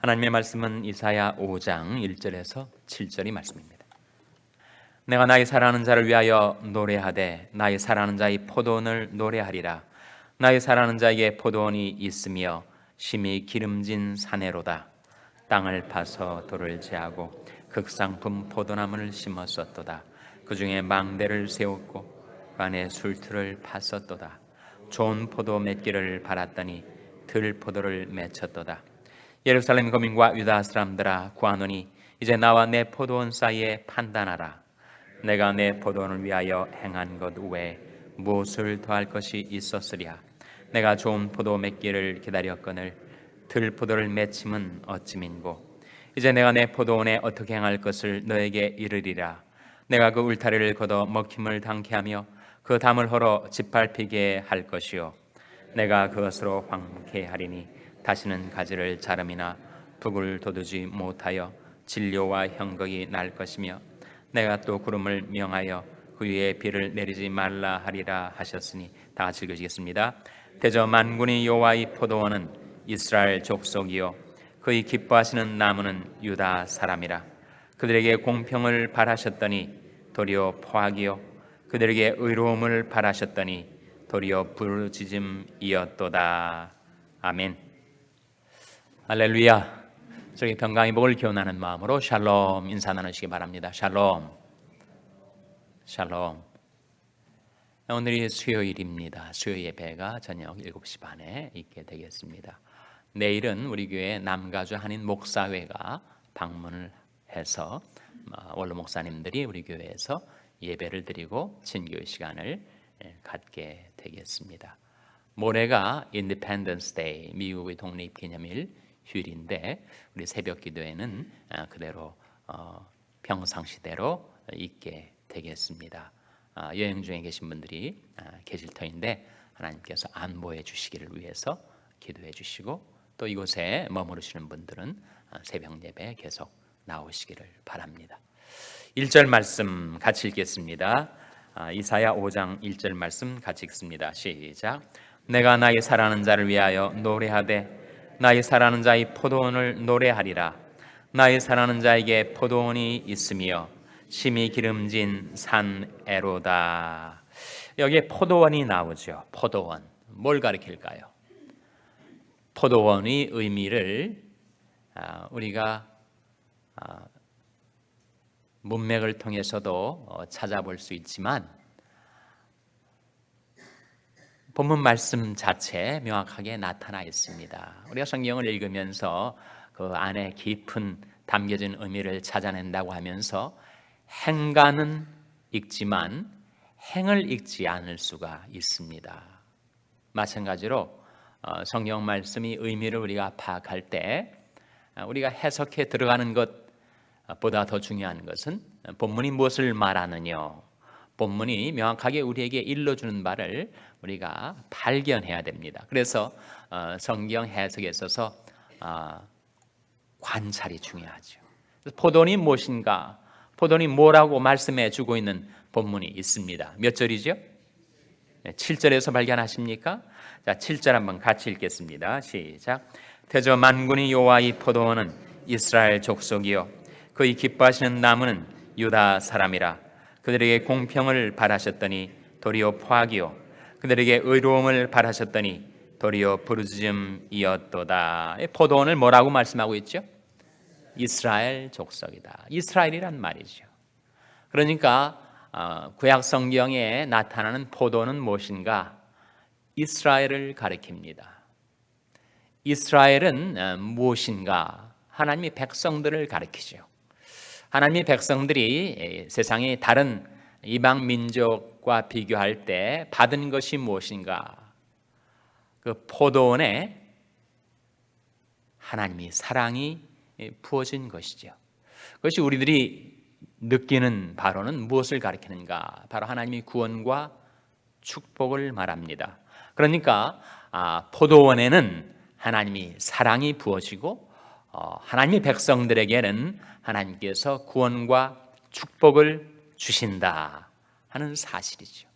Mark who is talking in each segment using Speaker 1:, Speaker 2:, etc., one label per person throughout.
Speaker 1: 하나님의 말씀은 이사야 5장 1절에서 7절이 말씀입니다. 내가 나의 사랑하는 자를 위하여 노래하되 나의 사랑하는 자의 포도원을 노래하리라. 나의 사랑하는 자에게 포도원이 있으며 심히 기름진 사내로다. 땅을 파서 돌을 제하고 극상품 포도나무를 심었었도다. 그 중에 망대를 세웠고 그 안에 술틀을 팠었도다. 좋은 포도 맺기를 바랐더니 들포도를 맺혔도다. 예루살렘 거민과 유다 사람들아 구하노니 이제 나와 내 포도원 사이에 판단하라. 내가 내 포도원을 위하여 행한 것 외에 무엇을 더할 것이 있었으랴. 내가 좋은 포도 맺기를 기다렸거늘 들포도를 맺힘은 어찌민고. 이제 내가 내 포도원에 어떻게 행할 것을 너에게 이르리라. 내가 그 울타리를 걷어 먹힘을 당케 하며 그 담을 헐어 짓밟히게 할 것이요 내가 그것으로 황폐 하리니 다시는 가지를 자름이나 북을 돋우지 못하여 진료와 형극이 날 것이며 내가 또 구름을 명하여 그 위에 비를 내리지 말라 하리라 하셨으니 다 같이 읽으시겠습니다. 대저 만군의 여호와의 포도원은 이스라엘 족속이요 그의 기뻐하시는 나무는 유다 사람이라. 그들에게 공평을 바라셨더니 도리어 포악이요 그들에게 의로움을 바라셨더니 도리어 부르짖음이었도다. 아멘. 할렐루야. 저기 평강의 복을 기원하는 마음으로 샬롬 인사 나누시기 바랍니다. 샬롬. 샬롬. 오늘이 수요일입니다. 수요 예배가 저녁 7시 반에 있게 되겠습니다. 내일은 우리 교회 남가주 한인 목사회가 방문을 해서 원로 목사님들이 우리 교회에서 예배를 드리고 친교의 시간을 갖게 되겠습니다. 모레가 인디펜던스 데이, 미국의 독립기념일 휴일인데 우리 새벽 기도회는 그대로 평상시대로 있게 되겠습니다. 여행 중에 계신 분들이 계실 터인데 하나님께서 안보해 주시기를 위해서 기도해 주시고 또 이곳에 머무르시는 분들은 새벽 예배 계속 나오시기를 바랍니다. 1절 말씀 같이 읽겠습니다. 이사야 5장 1절 말씀 같이 읽습니다. 시작. 내가 나의 사랑하는 자를 위하여 노래하되 나의 사랑하는 자의 포도원을 노래하리라. 나의 사랑하는 자에게 포도원이 있으며 심히 기름진 산에로다. 여기에 포도원이 나오죠. 포도원. 뭘 가리킬까요? 포도원의 의미를 우리가 문맥을 통해서도 찾아볼 수 있지만 본문 말씀 자체에 명확하게 나타나 있습니다. 우리가 성경을 읽으면서 그 안에 깊은 담겨진 의미를 찾아낸다고 하면서 행간은 읽지만 행을 읽지 않을 수가 있습니다. 마찬가지로 성경 말씀이 의미를 우리가 파악할 때 우리가 해석해 들어가는 것보다 더 중요한 것은 본문이 무엇을 말하느냐, 본문이 명확하게 우리에게 일러주는 바를 우리가 발견해야 됩니다. 그래서 성경 해석에 있어서 관찰이 중요하죠. 포도원이 무엇인가, 포도원이 뭐라고 말씀해 주고 있는 본문이 있습니다. 몇 절이죠? 7절에서 발견하십니까? 자, 7절 한번 같이 읽겠습니다. 시작. 대저 만군의 여호와의 포도원은 이스라엘 족속이요 그의 기뻐하시는 나무는 유다 사람이라. 그들에게 공평을 바라셨더니 도리어 포악이요 그들에게 의로움을 바라셨더니 도리어 부르짖음이었도다. 포도원을 뭐라고 말씀하고 있죠? 이스라엘 족속이다. 이스라엘이란 말이죠. 그러니까 구약 성경에 나타나는 포도는 무엇인가? 이스라엘을 가리킵니다. 이스라엘은 무엇인가? 하나님의 백성들을 가리키죠. 하나님의 백성들이 세상의 다른 이방 민족과 비교할 때 받은 것이 무엇인가? 그 포도원에 하나님의 사랑이 부어진 것이죠. 그것이 우리들이 느끼는 바로는 무엇을 가리키는가? 바로 하나님의 구원과 축복을 말합니다. 그러니까 포도원에는 하나님의 사랑이 부어지고 하나님의 백성들에게는 하나님께서 구원과 축복을 주신다 하는 사실이죠.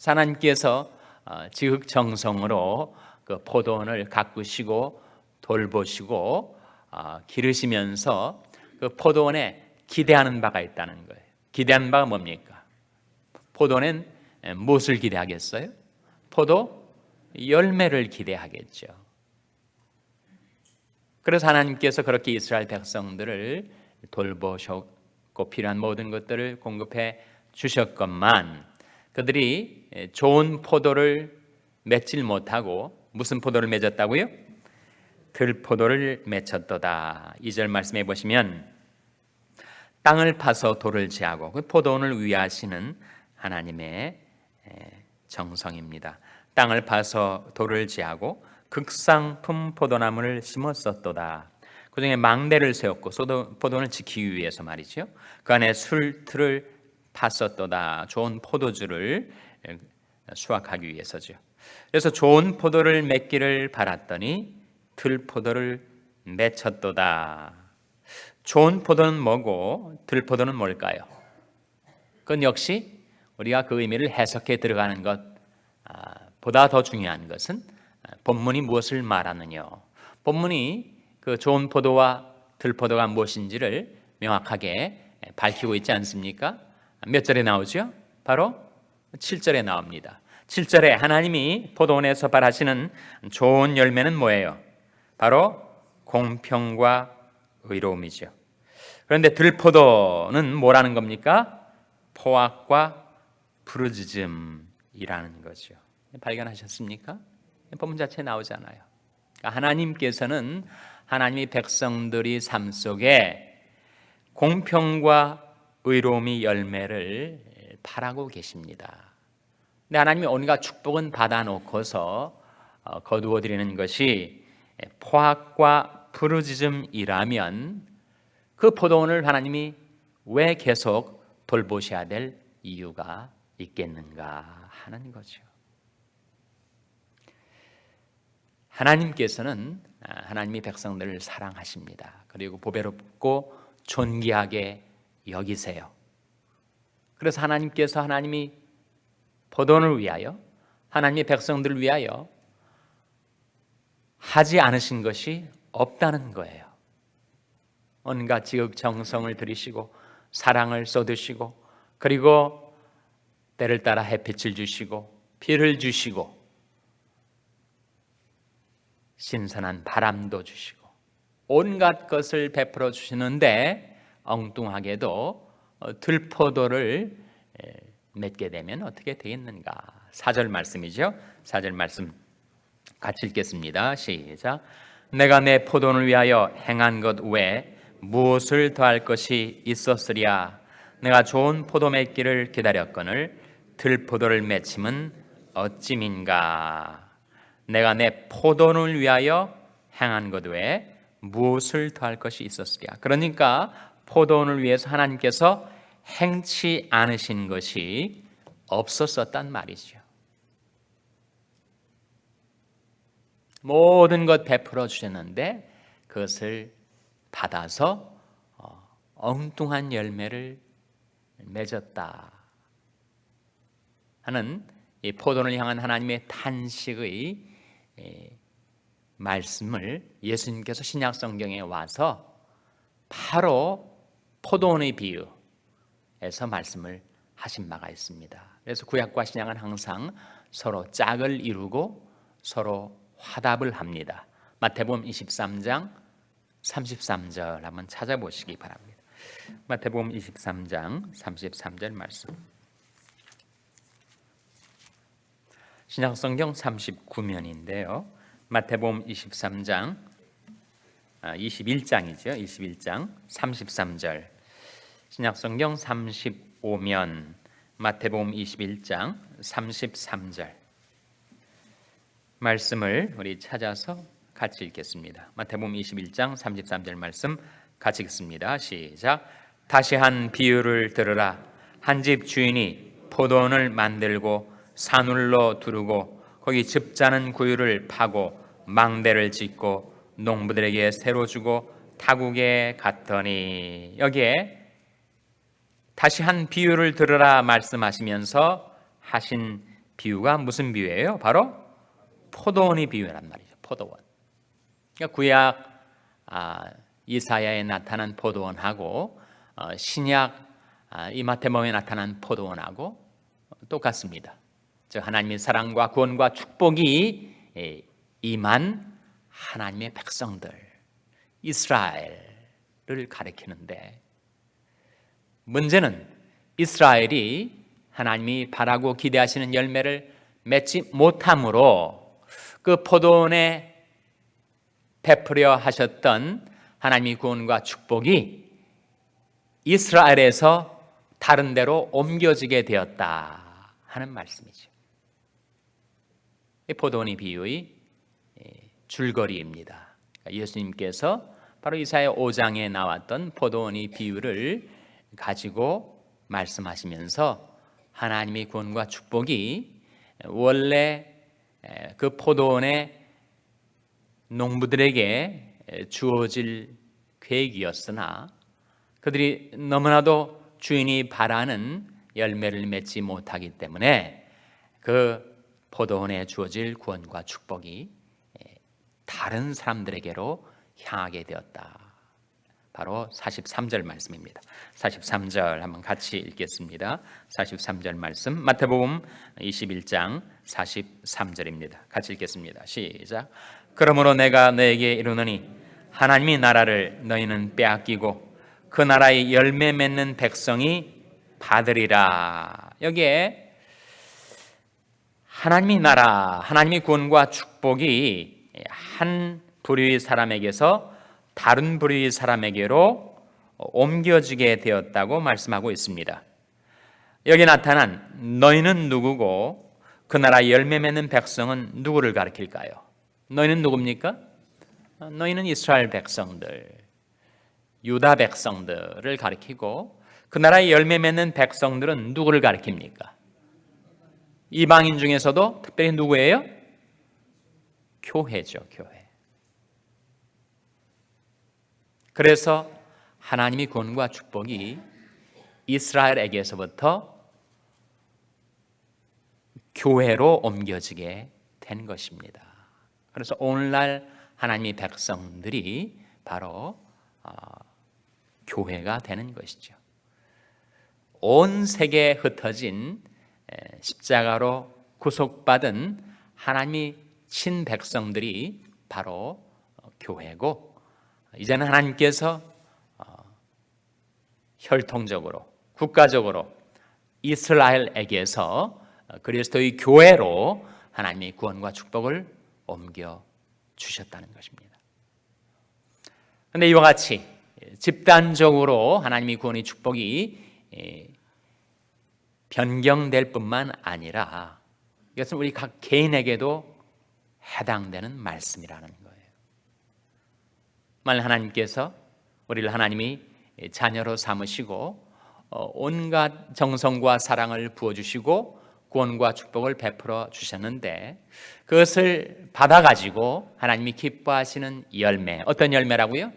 Speaker 1: 하나님께서 지극정성으로 그 포도원을 가꾸시고 돌보시고 기르시면서 그 포도원에 기대하는 바가 있다는 거예요. 기대하는 바가 뭡니까? 포도원엔 무엇을 기대하겠어요? 포도 열매를 기대하겠죠. 그래서 하나님께서 그렇게 이스라엘 백성들을 돌보셨고 필요한 모든 것들을 공급해 주셨건만 그들이 좋은 포도를 맺질 못하고 무슨 포도를 맺었다고요? 들포도를 맺혔도다. 2절 말씀해 보시면 땅을 파서 돌을 제하고 그 포도원을 위하시는 하나님의 정성입니다. 땅을 파서 돌을 제하고 극상품 포도나무를 심었었도다. 그 중에 망대를 세웠고 포도원을 지키기 위해서 말이죠. 그 안에 술틀을 팠었도다. 좋은 포도주를 수확하기 위해서죠. 그래서 좋은 포도를 맺기를 바랐더니 들포도를 맺혔도다. 좋은 포도는 뭐고 들포도는 뭘까요? 그건 역시 우리가 그 의미를 해석해 들어가는 것보다 더 중요한 것은 본문이 무엇을 말하느냐. 본문이 그 좋은 포도와 들포도가 무엇인지를 명확하게 밝히고 있지 않습니까? 몇 절에 나오죠? 바로 7절에 나옵니다. 7절에 하나님이 포도원에서 발하시는 좋은 열매는 뭐예요? 바로 공평과 의로움이죠. 그런데 들포도는 뭐라는 겁니까? 포악과 부르짖음이라는 거죠. 발견하셨습니까? 본문 자체에 나오잖아요. 그러니까 하나님께서는 하나님의 백성들이 삶 속에 공평과 의로움이 열매를 바라고 계십니다. 근데 하나님이 온갖 축복은 받아놓고서 거두어 드리는 것이 포악과 부르짖음이라면 그 포도원을 하나님이 왜 계속 돌보셔야 될 이유가 있겠는가 하는 거죠. 하나님께서는 하나님의 백성들을 사랑하십니다. 그리고 보배롭고 존귀하게 여기세요. 그래서 하나님이 포도원을 위하여 하나님의 백성들을 위하여 하지 않으신 것이 없다는 거예요. 온갖 지극 정성을 들이시고 사랑을 쏟으시고 그리고 때를 따라 햇빛을 주시고 비를 주시고 신선한 바람도 주시고 온갖 것을 베풀어 주시는데 엉뚱하게도 들포도를 맺게 되면 어떻게 되겠는가? 4절 말씀이죠. 4절 말씀 같이 읽겠습니다. 시작. 내가 내 포도원을 위하여 행한 것 외에 무엇을 더할 것이 있었으랴. 내가 좋은 포도 맺기를 기다렸거늘 들포도를 맺힘은 어찌민가. 내가 내 포도원을 위하여 행한 것 외에 무엇을 더할 것이 있었으랴. 그러니까 포도원을 위해서 하나님께서 행치 않으신 것이 없었었단 말이죠. 모든 것 베풀어 주셨는데 그것을 받아서 엉뚱한 열매를 맺었다 하는 이 포도원을 향한 하나님의 탄식의 말씀을 예수님께서 신약 성경에 와서 바로 포도원의 비유에서 말씀을 하신 바가 있습니다. 그래서 구약과 신약은 항상 서로 짝을 이루고 서로 화답을 합니다. 마태복음 23장 33절 한번 찾아보시기 바랍니다. 마태복음 23장 33절 말씀. 신약성경 39면인데요. 마태복음 23장 21장이죠. 21장 33절. 신약성경 35면 마태복음 21장 33절 말씀을 우리 찾아서 같이 읽겠습니다. 마태복음 21장 33절 말씀 같이 읽습니다. 시작. 다시 한 비유를 들으라. 한 집 주인이 포도원을 만들고 산울로 두르고 거기 즙자는 구유를 파고 망대를 짓고 농부들에게 새로 주고 타국에 갔더니, 여기에 다시 한 비유를 들으라 말씀하시면서 하신 비유가 무슨 비유예요? 바로 포도원의 비유란 말이죠. 포도원. 그러니까 구약 이사야에 나타난 포도원하고 신약 이 마태복음에 나타난 포도원하고 똑같습니다. 즉 하나님의 사랑과 구원과 축복이 임한 하나님의 백성들 이스라엘을 가리키는데, 문제는 이스라엘이 하나님이 바라고 기대하시는 열매를 맺지 못함으로 그 포도원에 베풀려 하셨던 하나님의 구원과 축복이 이스라엘에서 다른 데로 옮겨지게 되었다 하는 말씀이죠. 이 포도원의 비유의 줄거리입니다. 예수님께서 바로 이사야 5장에 나왔던 포도원의 비유를 가지고 말씀하시면서 하나님의 구원과 축복이 원래 그 포도원의 농부들에게 주어질 계획이었으나 그들이 너무나도 주인이 바라는 열매를 맺지 못하기 때문에 그 포도원에 주어질 구원과 축복이 다른 사람들에게로 향하게 되었다. 바로 43절 말씀입니다. 43절 한번 같이 읽겠습니다. 43절 말씀 마태복음 21장 43절입니다. 같이 읽겠습니다. 시작. 그러므로 내가 너에게 이르노니 하나님의 나라를 너희는 빼앗기고 그 나라의 열매 맺는 백성이 받으리라. 여기에 하나님의 나라, 하나님의 구원과 축복이 한 부류의 사람에게서 다른 부류의 사람에게로 옮겨지게 되었다고 말씀하고 있습니다. 여기 나타난 너희는 누구고 그 나라 열매 맺는 백성은 누구를 가리킬까요? 너희는 누굽니까? 너희는 이스라엘 백성들, 유다 백성들을 가리키고 그 나라의 열매 맺는 백성들은 누구를 가리킵니까? 이방인 중에서도 특별히 누구예요? 교회죠, 교회. 그래서 하나님의 구원과 축복이 이스라엘에게서부터 교회로 옮겨지게 된 것입니다. 그래서 오늘날 하나님의 백성들이 바로 교회가 되는 것이죠. 온 세계에 흩어진 십자가로 구속받은 하나님의 친백성들이 바로 교회고, 이제는 하나님께서 혈통적으로 국가적으로 이스라엘에게서 그리스도의 교회로 하나님의 구원과 축복을 옮겨 주셨다는 것입니다. 그런데 이와 같이 집단적으로 하나님의 구원의 축복이 변경될 뿐만 아니라 이것은 우리 각 개인에게도 해당되는 말씀이라는 거예요. 만일 하나님께서 우리를 하나님이 자녀로 삼으시고 온갖 정성과 사랑을 부어주시고 구원과 축복을 베풀어 주셨는데, 그것을 받아가지고 하나님이 기뻐하시는 열매, 어떤 열매라고요?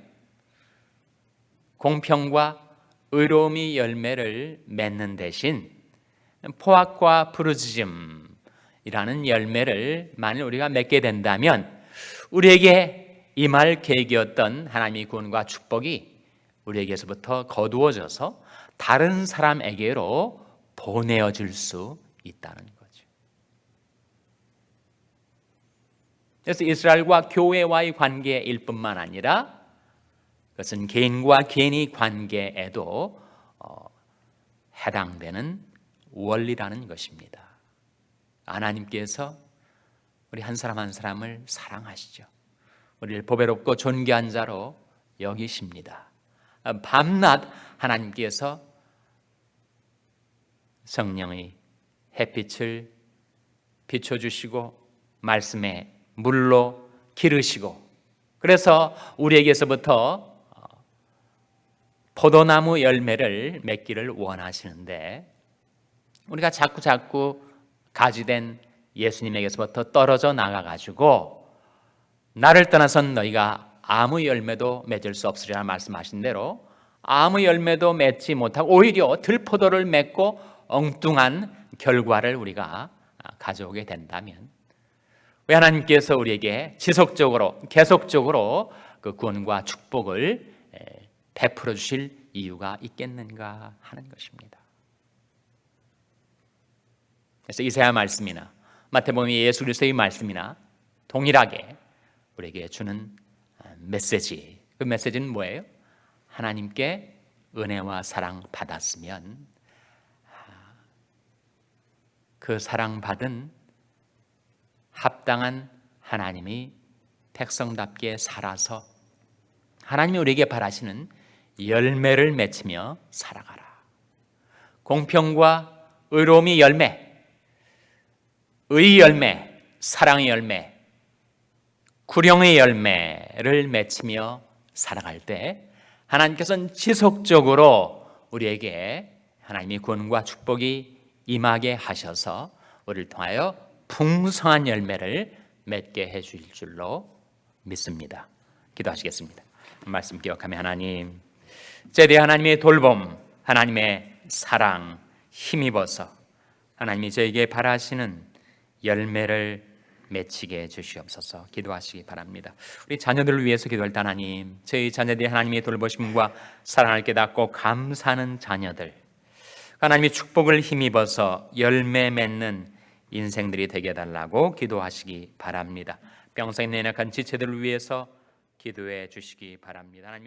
Speaker 1: 공평과 의로움의 열매를 맺는 대신 포악과 부르짖음이라는 열매를 만일 우리가 맺게 된다면 우리에게 임할 계획이었던 하나님의 구원과 축복이 우리에게서부터 거두어져서 다른 사람에게로 보내어질 수 있다는 거죠. 그래서 이스라엘과 교회와의 관계일 뿐만 아니라 그것은 개인과 개인의 관계에도 해당되는 원리라는 것입니다. 하나님께서 우리 한 사람 한 사람을 사랑하시죠. 우리를 보배롭고 존귀한 자로 여기십니다. 밤낮 하나님께서 성령의 햇빛을 비춰주시고 말씀의 물로 기르시고, 그래서 우리에게서부터 포도나무 열매를 맺기를 원하시는데, 우리가 자꾸 가지된 예수님에게서부터 떨어져 나가가지고 나를 떠나선 너희가 아무 열매도 맺을 수 없으리라 말씀하신 대로 아무 열매도 맺지 못하고 오히려 들포도를 맺고 엉뚱한 결과를 우리가 가져오게 된다면, 왜 하나님께서 우리에게 지속적으로 계속적으로 그 구원과 축복을 베풀어 주실 이유가 있겠는가 하는 것입니다. 그래서 이사야 말씀이나 마태복음의 예수 그리스도의 말씀이나 동일하게 우리에게 주는 메시지, 그 메시지는 뭐예요? 하나님께 은혜와 사랑 받았으면 그 사랑받은 합당한 하나님이 백성답게 살아서 하나님이 우리에게 바라시는 열매를 맺으며 살아가라. 공평과 의로움의 열매, 의의 열매, 사랑의 열매, 구령의 열매를 맺으며 살아갈 때 하나님께서는 지속적으로 우리에게 하나님의 구원과 축복이 임하게 하셔서 우리를 통하여 풍성한 열매를 맺게 해주실 줄로 믿습니다. 기도하시겠습니다. 말씀 기억하며 하나님, 제대 하나님의 돌봄, 하나님의 사랑 힘입어서 하나님이 저에게 바라시는 열매를 맺히게 해주시옵소서. 기도하시기 바랍니다. 우리 자녀들을 위해서 기도할 때 하나님, 저희 자녀들이 하나님의 돌보심과 사랑을 깨닫고 감사하는 자녀들, 하나님의 축복을 힘입어서 열매 맺는 인생들이 되게 해달라고 기도하시기 바랍니다. 병상에 내약한 지체들을 위해서 기도해 주시기 바랍니다. 하나님.